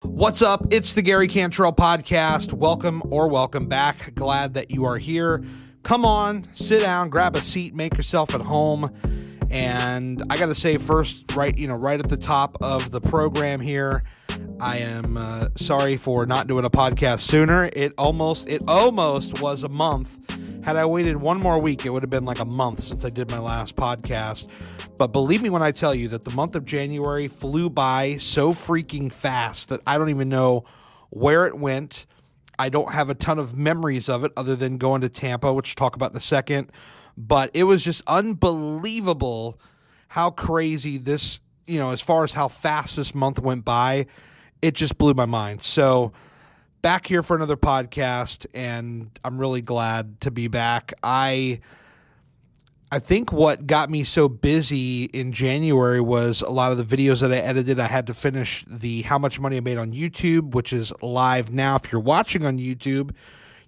What's up? It's the Gary Cantrell Podcast. Welcome back. Glad that you are here. Come on, sit down, grab a seat, make yourself at home. And I got to say first, right at the top of the program here, I am sorry for not doing a podcast sooner. It almost was a month. Had I waited one more week, it would have been like a month since I did my last podcast. But believe me when I tell you that the month of January flew by so freaking fast that I don't even know where it went. I don't have a ton of memories of it other than going to Tampa, which I'll talk about in a second. But it was just unbelievable how crazy this, as far as how fast this month went by, it just blew my mind. So back here for another podcast, and I'm really glad to be back. I think what got me so busy in January was a lot of the videos that I edited. I had to finish the How Much Money I Made on YouTube, which is live now. If you're watching on YouTube,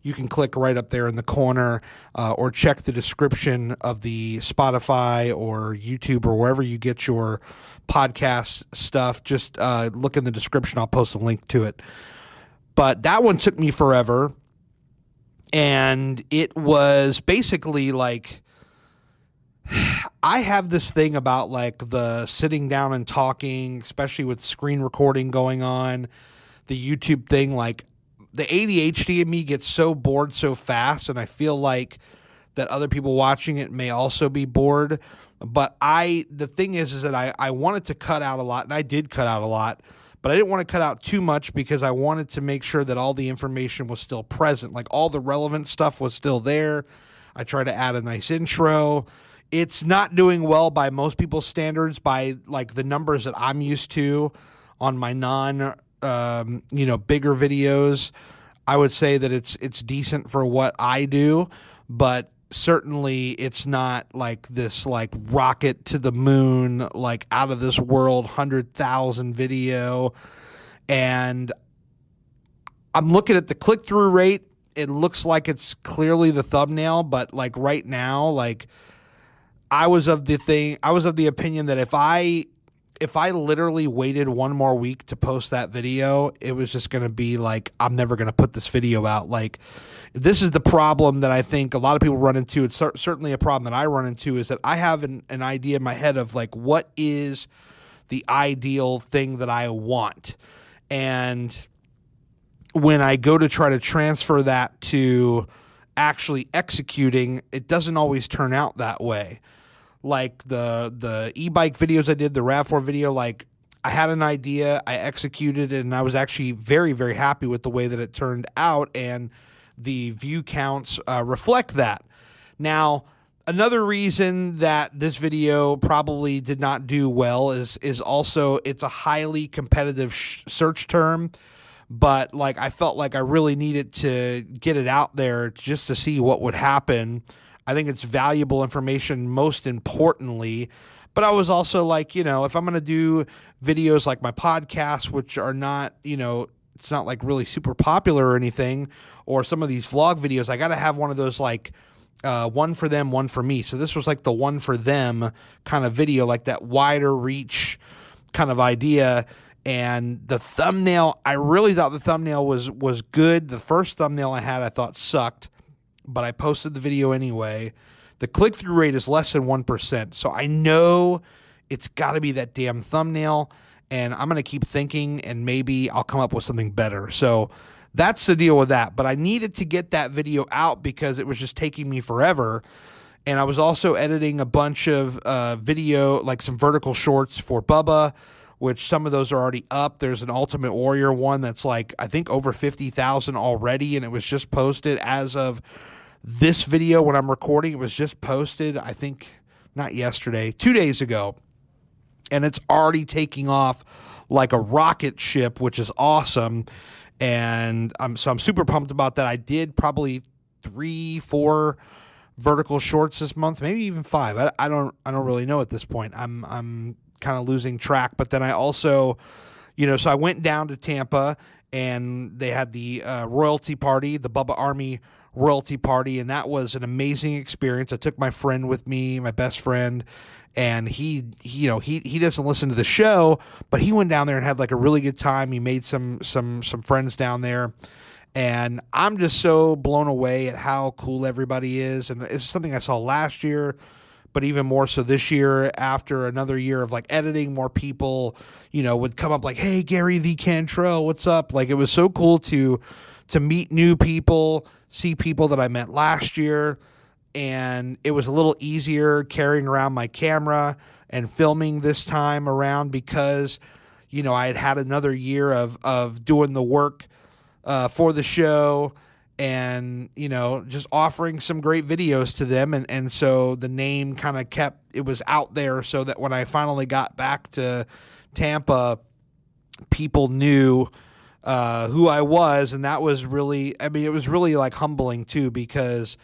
you can click right up there in the corner or check the description of the Spotify or YouTube or wherever you get your podcast stuff. Just look in the description. I'll post a link to it. But that one took me forever, and it was basically like, I have this thing about like the sitting down and talking, especially with screen recording going on, the YouTube thing, like the ADHD in me gets so bored so fast, and I feel like that other people watching it may also be bored. But the thing is that I wanted to cut out a lot, and I did cut out a lot, but I didn't want to cut out too much because I wanted to make sure that all the information was still present, like all the relevant stuff was still there. I tried to add a nice intro. It's not doing well by most people's standards, by like the numbers that I'm used to on my bigger videos. I would say that it's decent for what I do, but certainly it's not like this like rocket to the moon, like out of this world 100,000 video. And I'm looking at the click-through rate. It looks like it's clearly the thumbnail, but like right now, like I was of the opinion that if I literally waited one more week to post that video, it was just going to be like, I'm never going to put this video out. Like, this is the problem that I think a lot of people run into. It's certainly a problem that I run into, is that I have an idea in my head of like, what is the ideal thing that I want? And when I go to try to transfer that to actually executing, it doesn't always turn out that way. Like the e-bike videos I did, the RAV4 video, like I had an idea, I executed it, and I was actually very, very happy with the way that it turned out, and the view counts reflect that. Now, another reason that this video probably did not do well is also it's a highly competitive search term, but like I felt like I really needed to get it out there just to see what would happen. I think it's valuable information, most importantly. But I was also like, if I'm going to do videos like my podcast, which are not, it's not like really super popular or anything, or some of these vlog videos, I got to have one of those like one for them, one for me. So this was like the one for them kind of video, like that wider reach kind of idea. And the thumbnail, I really thought the thumbnail was good. The first thumbnail I had, I thought sucked, but I posted the video anyway. The click-through rate is less than 1%, so I know it's got to be that damn thumbnail, and I'm going to keep thinking, and maybe I'll come up with something better. So that's the deal with that, but I needed to get that video out because it was just taking me forever, and I was also editing a bunch of video, like some vertical shorts for Bubba, which some of those are already up. There's an Ultimate Warrior one that's like, I think over 50,000 already, and it was just posted as of this video when I'm recording. It was just posted, I think, not yesterday, 2 days ago, and it's already taking off like a rocket ship, which is awesome. And I'm super pumped about that. I did probably 3-4 vertical shorts this month, maybe even 5. I don't really know at this point. I'm kind of losing track. But then I also, so I went down to Tampa, and they had the royalty party, the Bubba Army royalty party, and that was an amazing experience. I took my friend with me, my best friend, and he doesn't listen to the show, but he went down there and had like a really good time. He made some friends down there, and I'm just so blown away at how cool everybody is. And it's something I saw last year, but even more so this year, after another year of like editing, more people, would come up like, "Hey, Gary V. Cantrell, what's up?" Like, it was so cool to meet new people, see people that I met last year. And it was a little easier carrying around my camera and filming this time around because, I had another year of doing the work for the show and, just offering some great videos to them. And so the name kind of it was out there so that when I finally got back to Tampa, people knew who I was. And that was really, it was really like humbling too, because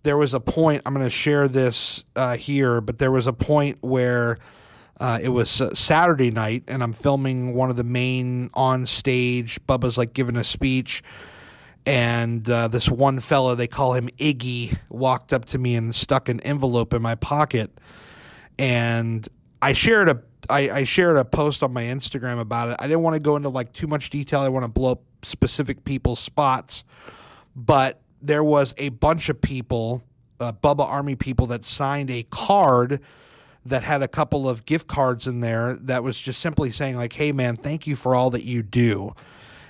there was a point, I'm going to share this here, but there was a point where it was Saturday night and I'm filming one of the main on stage. Bubba's like giving a speech, and this one fella, they call him Iggy, walked up to me and stuck an envelope in my pocket. And I shared a post on my Instagram about it. I didn't want to go into like too much detail. I want to blow up specific people's spots, but there was a bunch of people, Bubba Army people, that signed a card that had a couple of gift cards in there that was just simply saying like, "Hey man, thank you for all that you do."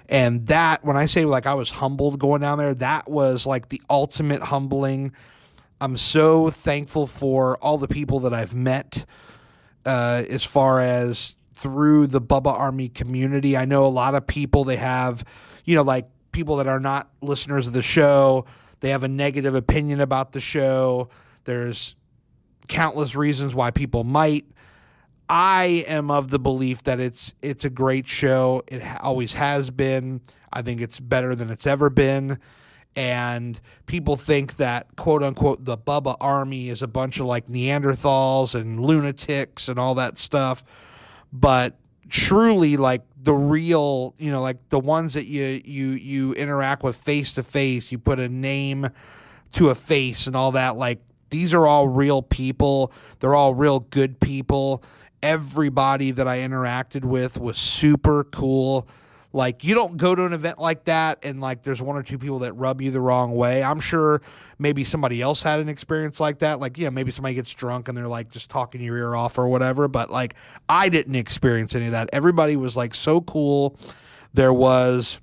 And that, when I say like I was humbled going down there, that was like the ultimate humbling. I'm so thankful for all the people that I've met as far as through the Bubba Army community. I know a lot of people, they have, like people that are not listeners of the show, they have a negative opinion about the show. There's countless reasons why people might. I am of the belief that it's a great show. It always has been. I think it's better than it's ever been. And people think that, quote unquote, the Bubba Army is a bunch of like Neanderthals and lunatics and all that stuff. But truly, like the real, like the ones that you interact with face to face, you put a name to a face and all that, like these are all real people. They're all real good people. Everybody that I interacted with was super cool. Like, you don't go to an event like that and like there's one or two people that rub you the wrong way. I'm sure maybe somebody else had an experience like that. Like, maybe somebody gets drunk and they're like just talking your ear off or whatever. But like, I didn't experience any of that. Everybody was like so cool. There was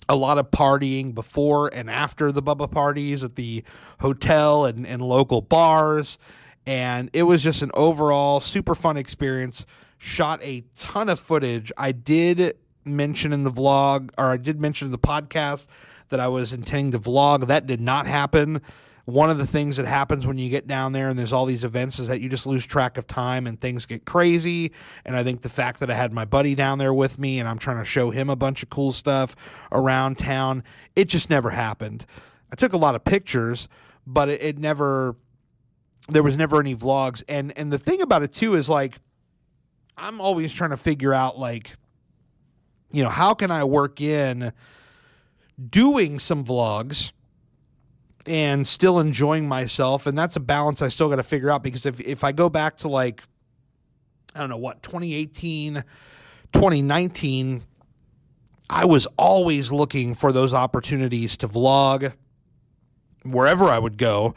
a lot of partying before and after the Bubba parties at the hotel and local bars. And it was just an overall super fun experience. Shot a ton of footage. I did mention in the vlog, or I did mention in the podcast, that I was intending to vlog. That did not happen. One of the things that happens when you get down there and there's all these events is that you just lose track of time and things get crazy. And I think the fact that I had my buddy down there with me and I'm trying to show him a bunch of cool stuff around town, it just never happened. I took a lot of pictures, but it never, there was never any vlogs. And the thing about it too is like, I'm always trying to figure out like, how can I work in doing some vlogs and still enjoying myself? And that's a balance I still got to figure out, because if I go back to like, I don't know what, 2018, 2019, I was always looking for those opportunities to vlog wherever I would go.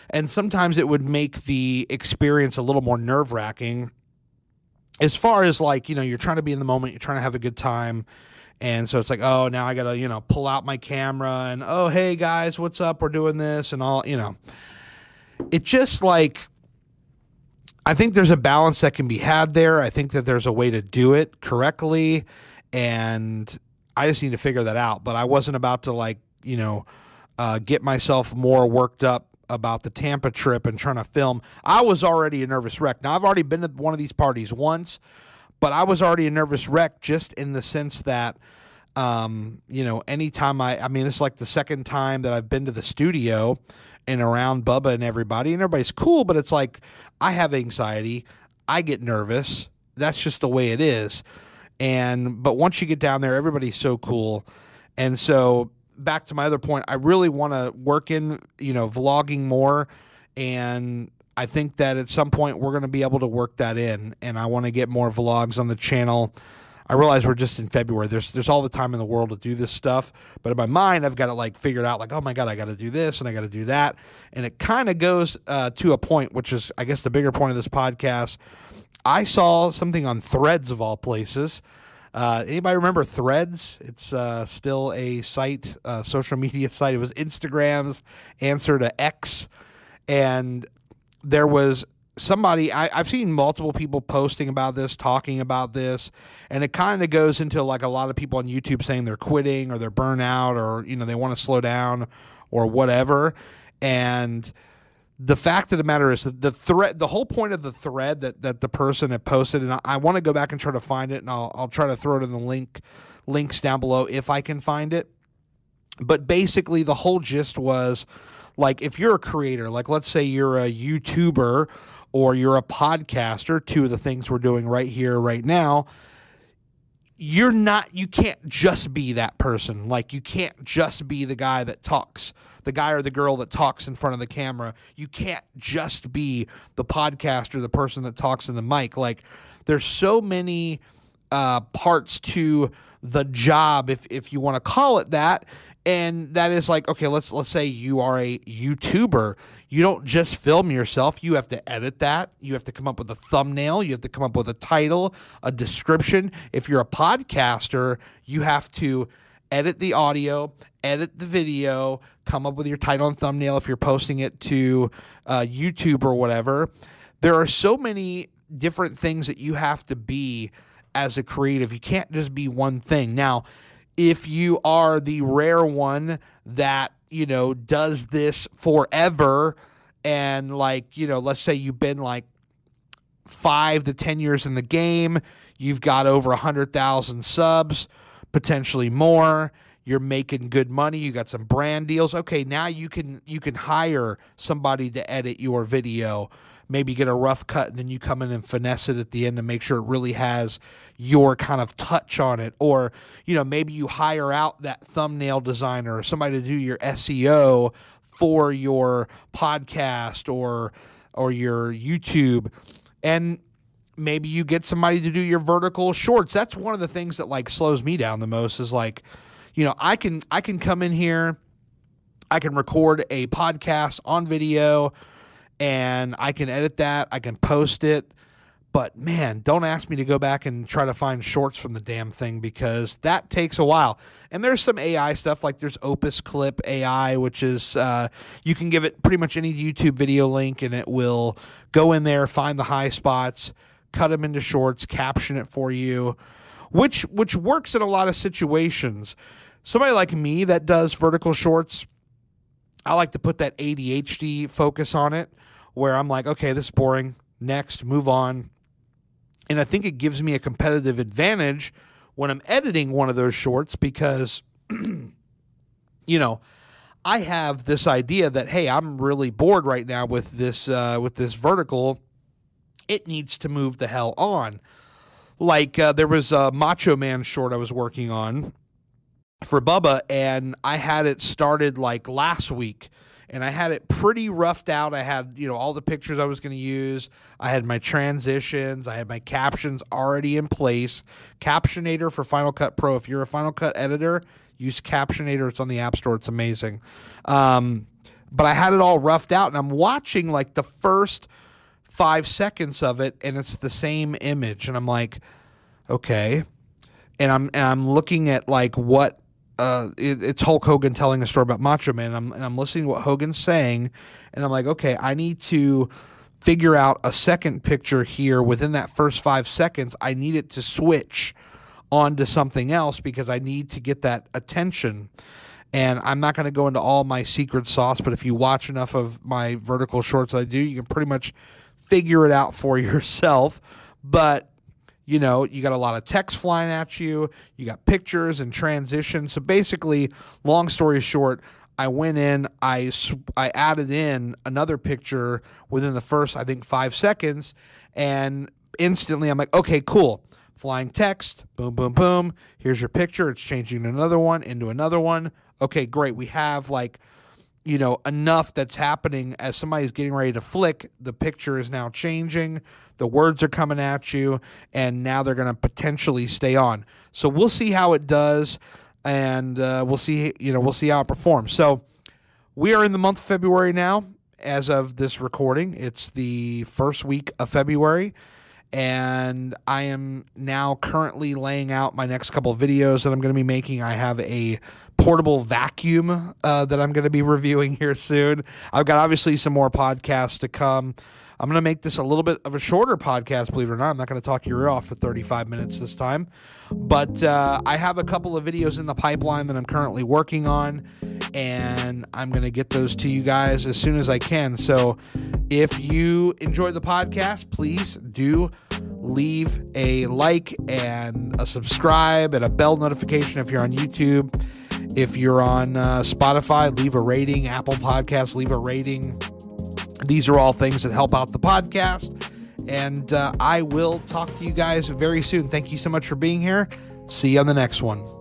And sometimes it would make the experience a little more nerve-wracking as far as like, you're trying to be in the moment, you're trying to have a good time. And so it's like, oh, now I got to, pull out my camera and, oh, hey guys, what's up? We're doing this and all, It just like, I think there's a balance that can be had there. I think that there's a way to do it correctly. And I just need to figure that out. But I wasn't about to like, get myself more worked up about the Tampa trip and trying to film. I was already a nervous wreck. Now, I've already been to one of these parties once, but I was already a nervous wreck just in the sense that, anytime this is like the second time that I've been to the studio and around Bubba and everybody's cool, but it's like, I have anxiety. I get nervous. That's just the way it is. But once you get down there, everybody's so cool. And so back to my other point, I really want to work in, vlogging more. And I think that at some point we're going to be able to work that in. And I want to get more vlogs on the channel. I realize we're just in February. There's all the time in the world to do this stuff. But in my mind, I've got it like figured out, like, oh my God, I got to do this and I got to do that. And it kind of goes to a point, which is, I guess, the bigger point of this podcast. I saw something on Threads of all places. Anybody remember Threads? It's still a site, social media site. It was Instagram's answer to X. And there was somebody, I've seen multiple people posting about this, talking about this, and it kind of goes into like a lot of people on YouTube saying they're quitting or they're burnout or, they want to slow down or whatever. And the fact of the matter is that the whole point of the thread that the person had posted, and I want to go back and try to find it, and I'll try to throw it in the links down below if I can find it. But basically the whole gist was, like, if you're a creator, like let's say you're a YouTuber or you're a podcaster, two of the things we're doing right here, right now, you can't just be that person. Like, you can't just be the guy that talks, the guy or the girl that talks in front of the camera. You can't just be the podcaster, the person that talks in the mic. Like, there's so many parts to the job, if you want to call it that. And that is like, okay, let's say you are a YouTuber. You don't just film yourself. You have to edit that. You have to come up with a thumbnail. You have to come up with a title, a description. If you're a podcaster, you have to edit the audio, edit the video, come up with your title and thumbnail if you're posting it to YouTube or whatever. There are so many different things that you have to be as a creative. You can't just be one thing. Now, if you are the rare one that, does this forever and let's say you've been like 5 to 10 years in the game, you've got over 100,000 subs, potentially more, you're making good money, you got some brand deals. Okay, now you can hire somebody to edit your video. Maybe get a rough cut, and then you come in and finesse it at the end to make sure it really has your kind of touch on it. Or, maybe you hire out that thumbnail designer or somebody to do your SEO for your podcast or your YouTube. And maybe you get somebody to do your vertical shorts. That's one of the things that like slows me down the most is like, I can come in here, I can record a podcast on video, and I can edit that, I can post it, but man, don't ask me to go back and try to find shorts from the damn thing because that takes a while. And there's some AI stuff, like there's Opus Clip AI, which is, you can give it pretty much any YouTube video link and it will go in there, find the high spots, cut them into shorts, caption it for you, which works in a lot of situations. Somebody like me that does vertical shorts, I like to put that ADHD focus on it, where I'm like, okay, this is boring. Next, move on. And I think it gives me a competitive advantage when I'm editing one of those shorts because, I have this idea that, hey, I'm really bored right now with this vertical. It needs to move the hell on. Like there was a Macho Man short I was working on for Bubba, and I had it started like last week. And I had it pretty roughed out. I had, all the pictures I was going to use. I had my transitions. I had my captions already in place. Captionator for Final Cut Pro. If you're a Final Cut editor, use Captionator. It's on the App Store. It's amazing. But I had it all roughed out, and I'm watching like the first 5 seconds of it, and it's the same image. And I'm like, okay. And I'm looking at like what. It's Hulk Hogan telling a story about Macho Man, and I'm listening to what Hogan's saying, and I'm like, okay, I need to figure out a second picture here within that first 5 seconds. I need it to switch onto something else because I need to get that attention. And I'm not going to go into all my secret sauce, but if you watch enough of my vertical shorts that I do, you can pretty much figure it out for yourself. But you got a lot of text flying at you. You got pictures and transitions. So basically, long story short, I went in, I added in another picture within the first, I think, 5 seconds. And instantly I'm like, okay, cool. flying text, boom, boom, boom. Here's your picture. It's changing another one into another one. Okay, great. We have like, you know, enough that's happening as somebody's getting ready to flick. The picture is now changing. The words are coming at you, and now they're going to potentially stay on. So we'll see how it does, and we'll see how it performs. So we are in the month of February now. As of this recording, it's the first week of February, and I am now currently laying out my next couple of videos that I'm going to be making. I have a portable vacuum that I'm going to be reviewing here soon. I've got obviously some more podcasts to come. I'm going to make this a little bit of a shorter podcast, believe it or not. I'm not going to talk your ear off for 35 minutes this time. But I have a couple of videos in the pipeline that I'm currently working on, and I'm going to get those to you guys as soon as I can. So if you enjoy the podcast, please do leave a like and a subscribe and a bell notification if you're on YouTube. If you're on Spotify, leave a rating. Apple Podcasts, leave a rating. These are all things that help out the podcast. And I will talk to you guys very soon. Thank you so much for being here. See you on the next one.